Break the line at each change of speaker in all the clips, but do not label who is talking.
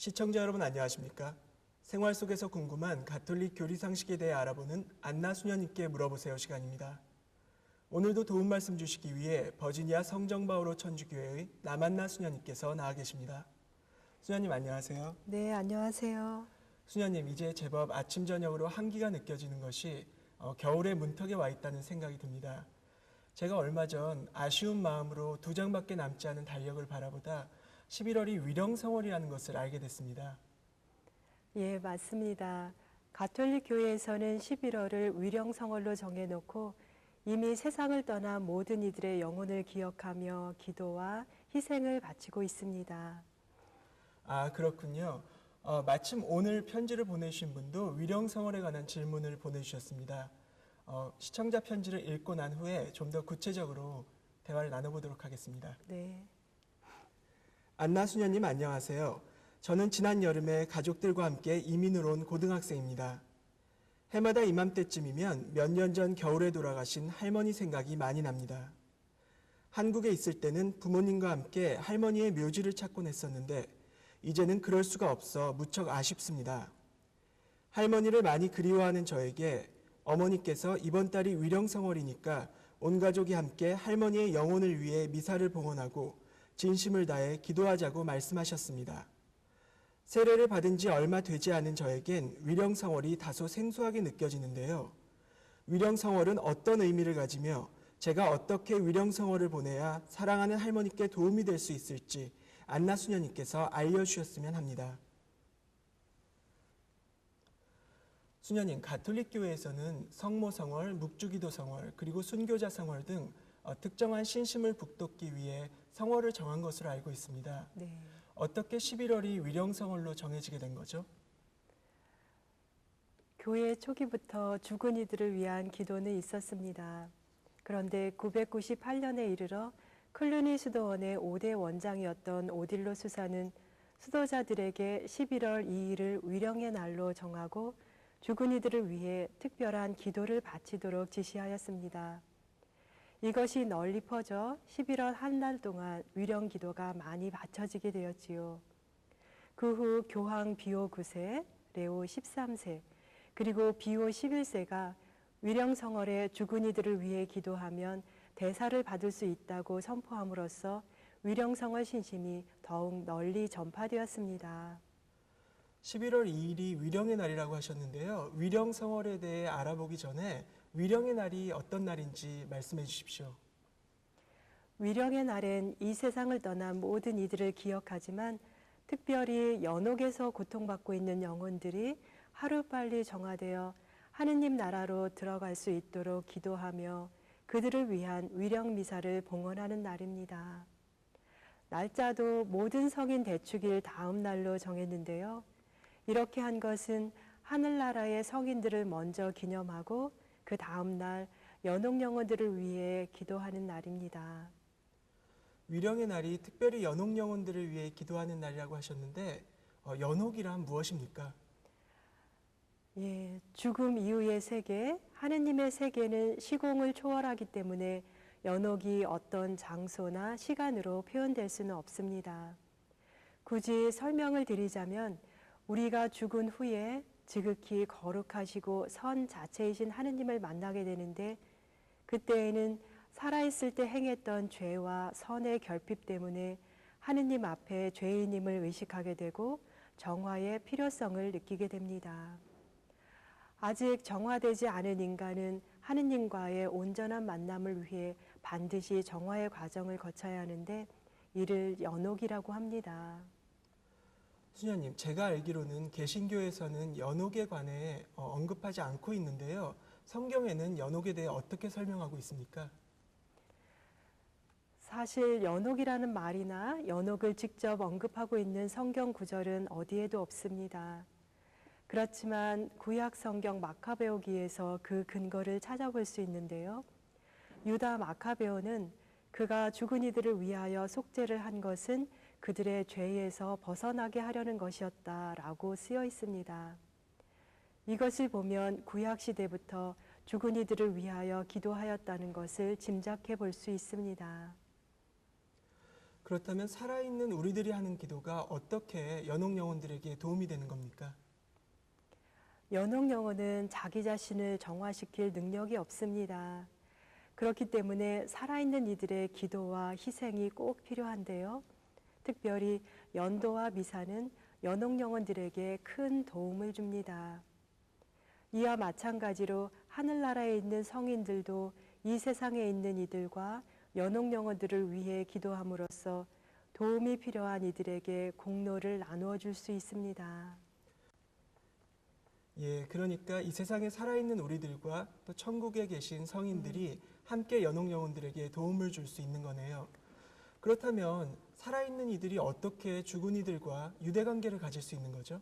시청자 여러분 안녕하십니까? 생활 속에서 궁금한 가톨릭 교리 상식에 대해 알아보는 안나 수녀님께 물어보세요 시간입니다. 오늘도 도움 말씀 주시기 위해 버지니아 성정바오로 천주교회의 남안나 수녀님께서 나와 계십니다. 수녀님 안녕하세요.
네, 안녕하세요.
수녀님, 이제 제법 아침 저녁으로 한기가 느껴지는 것이 겨울의 문턱에 와 있다는 생각이 듭니다. 제가 얼마 전 아쉬운 마음으로 2장밖에 남지 않은 달력을 바라보다 11월이 위령성월이라는 것을 알게 됐습니다.
예, 맞습니다. 가톨릭 교회에서는 11월을 위령성월로 정해놓고 이미 세상을 떠난 모든 이들의 영혼을 기억하며 기도와 희생을 바치고 있습니다.
아, 그렇군요. 마침 오늘 편지를 보내주신 분도 위령성월에 관한 질문을 보내주셨습니다. 시청자 편지를 읽고 난 후에 좀 더 구체적으로 대화를 나눠보도록 하겠습니다.
네.
안나 수녀님 안녕하세요. 저는 지난 여름에 가족들과 함께 이민을 온 고등학생입니다. 해마다 이맘때쯤이면 몇 년 전 겨울에 돌아가신 할머니 생각이 많이 납니다. 한국에 있을 때는 부모님과 함께 할머니의 묘지를 찾곤 했었는데 이제는 그럴 수가 없어 무척 아쉽습니다. 할머니를 많이 그리워하는 저에게 어머니께서 이번 달이 위령성월이니까 온 가족이 함께 할머니의 영혼을 위해 미사를 봉헌하고 진심을 다해 기도하자고 말씀하셨습니다. 세례를 받은 지 얼마 되지 않은 저에겐 위령성월이 다소 생소하게 느껴지는데요. 위령성월은 어떤 의미를 가지며 제가 어떻게 위령성월을 보내야 사랑하는 할머니께 도움이 될 수 있을지 안나 수녀님께서 알려주셨으면 합니다. 수녀님, 가톨릭 교회에서는 성모성월, 묵주기도성월, 그리고 순교자성월 등 특정한 신심을 북돋기 위해 성월을 정한 것으로 알고 있습니다.
네.
어떻게 11월이 위령성월로 정해지게 된 거죠?
교회 초기부터 죽은 이들을 위한 기도는 있었습니다. 그런데 998년에 이르러 클루니 수도원의 5대 원장이었던 오딜로 수사는 수도자들에게 11월 2일을 위령의 날로 정하고 죽은 이들을 위해 특별한 기도를 바치도록 지시하였습니다. 이것이 널리 퍼져 11월 한 달 동안 위령 기도가 많이 바쳐지게 되었지요. 그 후 교황 비오 9세, 레오 13세, 그리고 비오 11세가 위령성월에 죽은 이들을 위해 기도하면 대사를 받을 수 있다고 선포함으로써 위령성월 신심이 더욱 널리 전파되었습니다.
11월 2일이 위령의 날이라고 하셨는데요. 위령성월에 대해 알아보기 전에 위령의 날이 어떤 날인지 말씀해 주십시오.
위령의 날엔 이 세상을 떠난 모든 이들을 기억하지만 특별히 연옥에서 고통받고 있는 영혼들이 하루빨리 정화되어 하느님 나라로 들어갈 수 있도록 기도하며 그들을 위한 위령 미사를 봉헌하는 날입니다. 날짜도 모든 성인 대축일 다음 날로 정했는데요. 이렇게 한 것은 하늘나라의 성인들을 먼저 기념하고 그 다음 날 연옥 영혼들을 위해 기도하는 날입니다.
위령의 날이 특별히 연옥 영혼들을 위해 기도하는 날이라고 하셨는데 연옥이란 무엇입니까?
예, 죽음 이후의 세계, 하느님의 세계는 시공을 초월하기 때문에 연옥이 어떤 장소나 시간으로 표현될 수는 없습니다. 굳이 설명을 드리자면 우리가 죽은 후에 지극히 거룩하시고 선 자체이신 하느님을 만나게 되는데 그때에는 살아있을 때 행했던 죄와 선의 결핍 때문에 하느님 앞에 죄인임을 의식하게 되고 정화의 필요성을 느끼게 됩니다. 아직 정화되지 않은 인간은 하느님과의 온전한 만남을 위해 반드시 정화의 과정을 거쳐야 하는데 이를 연옥이라고 합니다.
수녀님, 제가 알기로는 개신교에서는 연옥에 관해 언급하지 않고 있는데요. 성경에는 연옥에 대해 어떻게 설명하고 있습니까?
사실 연옥이라는 말이나 연옥을 직접 언급하고 있는 성경 구절은 어디에도 없습니다. 그렇지만 구약 성경 마카베오기에서 그 근거를 찾아볼 수 있는데요. 유다 마카베오는 그가 죽은 이들을 위하여 속죄를 한 것은 그들의 죄에서 벗어나게 하려는 것이었다라고 쓰여 있습니다. 이것을 보면 구약 시대부터 죽은 이들을 위하여 기도하였다는 것을 짐작해 볼 수 있습니다.
그렇다면 살아있는 우리들이 하는 기도가 어떻게 연옥 영혼들에게 도움이 되는 겁니까?
연옥 영혼은 자기 자신을 정화시킬 능력이 없습니다. 그렇기 때문에 살아있는 이들의 기도와 희생이 꼭 필요한데요. 특별히 연도와 미사는 연옥 영혼들에게 큰 도움을 줍니다. 이와 마찬가지로 하늘나라에 있는 성인들도 이 세상에 있는 이들과 연옥 영혼들을 위해 기도함으로써 도움이 필요한 이들에게 공로를 나누어 줄 수 있습니다.
예, 그러니까 이 세상에 살아있는 우리들과 또 천국에 계신 성인들이 함께 연옥 영혼들에게 도움을 줄 수 있는 거네요. 그렇다면 살아있는 이들이 어떻게 죽은 이들과 유대관계를 가질 수 있는 거죠?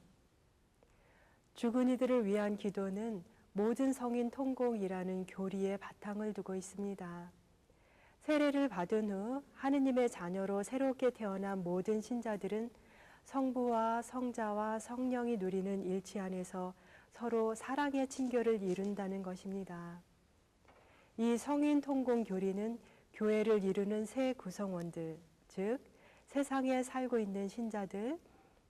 죽은 이들을 위한 기도는 모든 성인 통공이라는 교리의 바탕을 두고 있습니다. 세례를 받은 후 하느님의 자녀로 새롭게 태어난 모든 신자들은 성부와 성자와 성령이 누리는 일치 안에서 서로 사랑의 친교를 이룬다는 것입니다. 이 성인 통공 교리는 교회를 이루는 세 구성원들, 즉 세상에 살고 있는 신자들,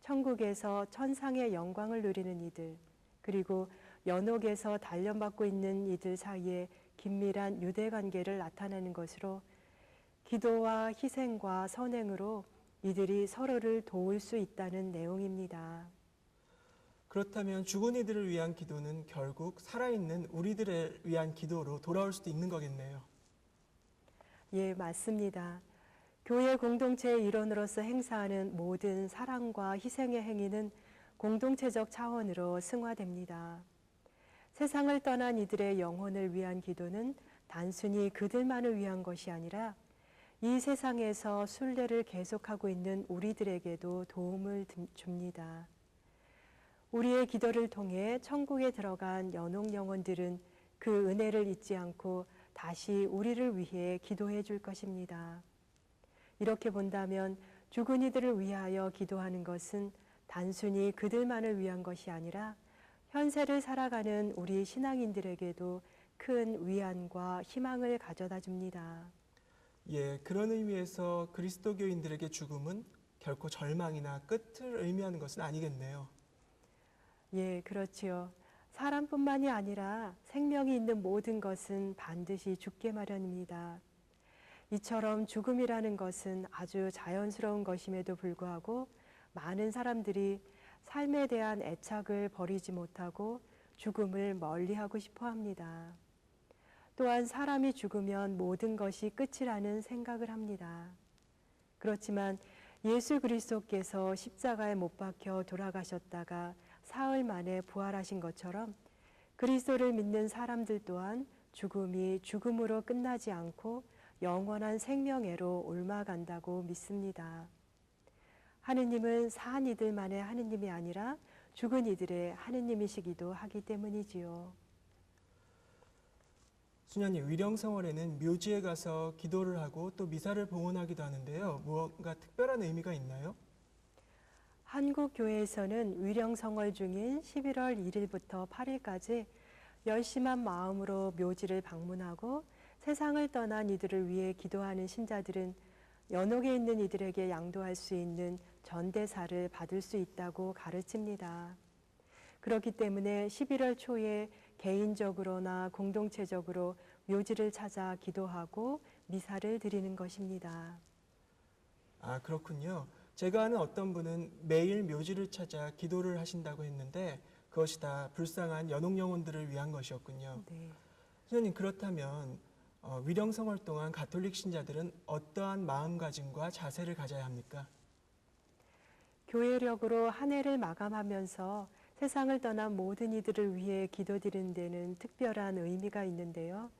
천국에서 천상의 영광을 누리는 이들, 그리고 연옥에서 단련받고 있는 이들 사이에 긴밀한 유대관계를 나타내는 것으로 기도와 희생과 선행으로 이들이 서로를 도울 수 있다는 내용입니다.
그렇다면 죽은 이들을 위한 기도는 결국 살아있는 우리들을 위한 기도로 돌아올 수도 있는 거겠네요.
예, 맞습니다. 교회 공동체의 일원으로서 행사하는 모든 사랑과 희생의 행위는 공동체적 차원으로 승화됩니다. 세상을 떠난 이들의 영혼을 위한 기도는 단순히 그들만을 위한 것이 아니라 이 세상에서 순례를 계속하고 있는 우리들에게도 도움을 줍니다. 우리의 기도를 통해 천국에 들어간 연옥 영혼들은 그 은혜를 잊지 않고 다시 우리를 위해 기도해 줄 것입니다. 이렇게 본다면 죽은 이들을 위하여 기도하는 것은 단순히 그들만을 위한 것이 아니라 현세를 살아가는 우리 신앙인들에게도 큰 위안과 희망을 가져다 줍니다.
예, 그런 의미에서 그리스도교인들에게 죽음은 결코 절망이나 끝을 의미하는 것은 아니겠네요.
예, 그렇지요. 사람뿐만이 아니라 생명이 있는 모든 것은 반드시 죽게 마련입니다. 이처럼 죽음이라는 것은 아주 자연스러운 것임에도 불구하고 많은 사람들이 삶에 대한 애착을 버리지 못하고 죽음을 멀리하고 싶어 합니다. 또한 사람이 죽으면 모든 것이 끝이라는 생각을 합니다. 그렇지만 예수 그리스도께서 십자가에 못 박혀 돌아가셨다가 사흘 만에 부활하신 것처럼 그리스도를 믿는 사람들 또한 죽음이 죽음으로 끝나지 않고 영원한 생명애로 옮아간다고 믿습니다. 하느님은 산 이들만의 하느님이 아니라 죽은 이들의 하느님이시기도 하기 때문이지요.
수녀님, 위령성월에는 묘지에 가서 기도를 하고 또 미사를 봉헌하기도 하는데요. 무언가 특별한 의미가 있나요?
한국 교회에서는 위령성월 중인 11월 1일부터 8일까지 열심한 마음으로 묘지를 방문하고 세상을 떠난 이들을 위해 기도하는 신자들은 연옥에 있는 이들에게 양도할 수 있는 전대사를 받을 수 있다고 가르칩니다. 그렇기 때문에 11월 초에 개인적으로나 공동체적으로 묘지를 찾아 기도하고 미사를 드리는 것입니다.
아, 그렇군요. 제가 아는 어떤 분은 매일 묘지를 찾아 기도를 하신다고 했는데 그것이 다 불쌍한 연옥 영혼들을 위한 것이었군요.
네.
수녀님, 그렇다면 위령성월 동안 가톨릭 신자들은 어떠한 마음가짐과 자세를 가져야 합니까?
교회력으로 한 해를 마감하면서 세상을 떠난 모든 이들을 위해 기도드리는 데는 특별한 의미가 있는데요.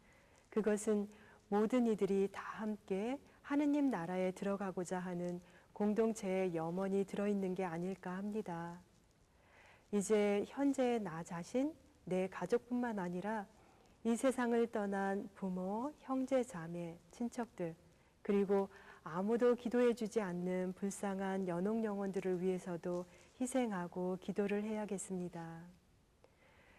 그것은 모든 이들이 다 함께 하느님 나라에 들어가고자 하는 공동체에 염원이 들어있는 게 아닐까 합니다. 이제 현재 나 자신, 내 가족뿐만 아니라 이 세상을 떠난 부모, 형제, 자매, 친척들, 그리고 아무도 기도해주지 않는 불쌍한 연옥 영혼들을 위해서도 희생하고 기도를 해야겠습니다.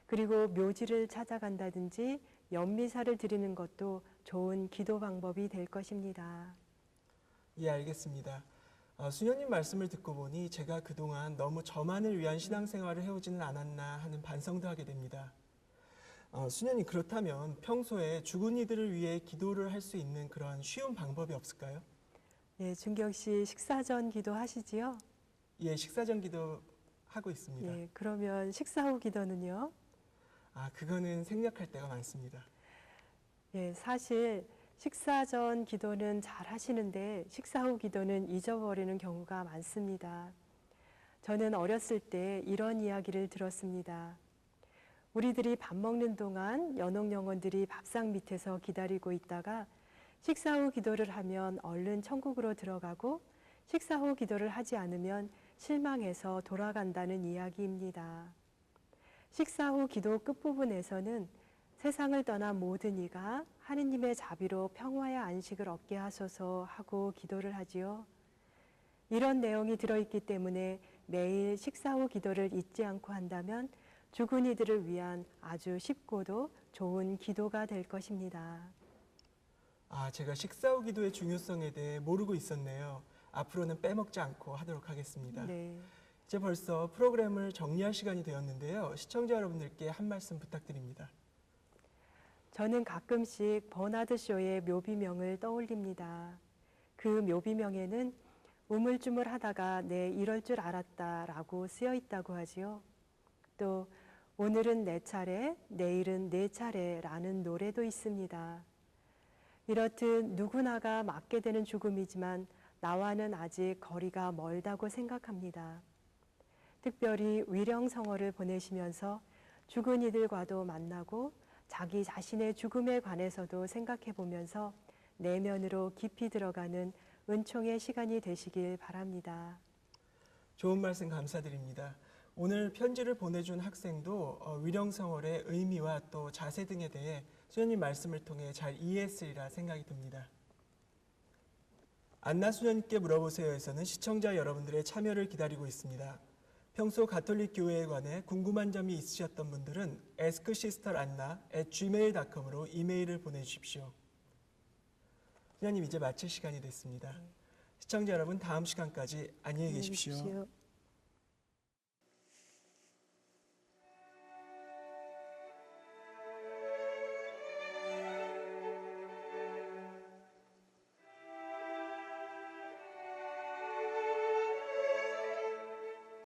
그리고 묘지를 찾아간다든지 연미사를 드리는 것도 좋은 기도 방법이 될 것입니다.
예, 알겠습니다. 수녀님 말씀을 듣고 보니 제가 그동안 너무 저만을 위한 신앙생활을 해오지는 않았나 하는 반성도 하게 됩니다. 수녀님, 그렇다면 평소에 죽은 이들을 위해 기도를 할 수 있는 그런 쉬운 방법이 없을까요?
예, 준경 씨 식사 전 기도하시지요?
예, 식사전 기도 하고 있습니다.
예, 그러면 식사 후 기도는요?
그거는 생략할 때가 많습니다.
예, 사실 식사 전 기도는 잘 하시는데 식사 후 기도는 잊어버리는 경우가 많습니다. 저는 어렸을 때 이런 이야기를 들었습니다. 우리들이 밥 먹는 동안 연옥 영혼들이 밥상 밑에서 기다리고 있다가 식사 후 기도를 하면 얼른 천국으로 들어가고 식사 후 기도를 하지 않으면 실망해서 돌아간다는 이야기입니다. 식사 후 기도 끝부분에서는 세상을 떠난 모든 이가 하느님의 자비로 평화의 안식을 얻게 하소서 하고 기도를 하지요. 이런 내용이 들어있기 때문에 매일 식사 후 기도를 잊지 않고 한다면 죽은 이들을 위한 아주 쉽고도 좋은 기도가 될 것입니다.
제가 식사 후 기도의 중요성에 대해 모르고 있었네요. 앞으로는 빼먹지 않고 하도록 하겠습니다.
네.
이제 벌써 프로그램을 정리할 시간이 되었는데요. 시청자 여러분들께 한 말씀 부탁드립니다.
저는 가끔씩 버나드 쇼의 묘비명을 떠올립니다. 그 묘비명에는 우물쭈물하다가 내 이럴 줄 알았다라고 쓰여 있다고 하지요. 또 오늘은 내 차례, 내일은 내 차례라는 노래도 있습니다. 이렇듯 누구나가 맞게 되는 죽음이지만 나와는 아직 거리가 멀다고 생각합니다. 특별히 위령성어를 보내시면서 죽은 이들과도 만나고 자기 자신의 죽음에 관해서도 생각해 보면서 내면으로 깊이 들어가는 은총의 시간이 되시길 바랍니다.
좋은 말씀 감사드립니다. 오늘 편지를 보내준 학생도 위령성월의 의미와 또 자세 등에 대해 수녀님 말씀을 통해 잘 이해했으리라 생각이 듭니다. 안나 수녀님께 물어보세요에서는 시청자 여러분들의 참여를 기다리고 있습니다. 평소 가톨릭 교회에 관해 궁금한 점이 있으셨던 분들은 asksisteranna@gmail.com으로 이메일을 보내주십시오. 수녀님, 이제 마칠 시간이 됐습니다. 시청자 여러분, 다음 시간까지 안녕히 계십시오.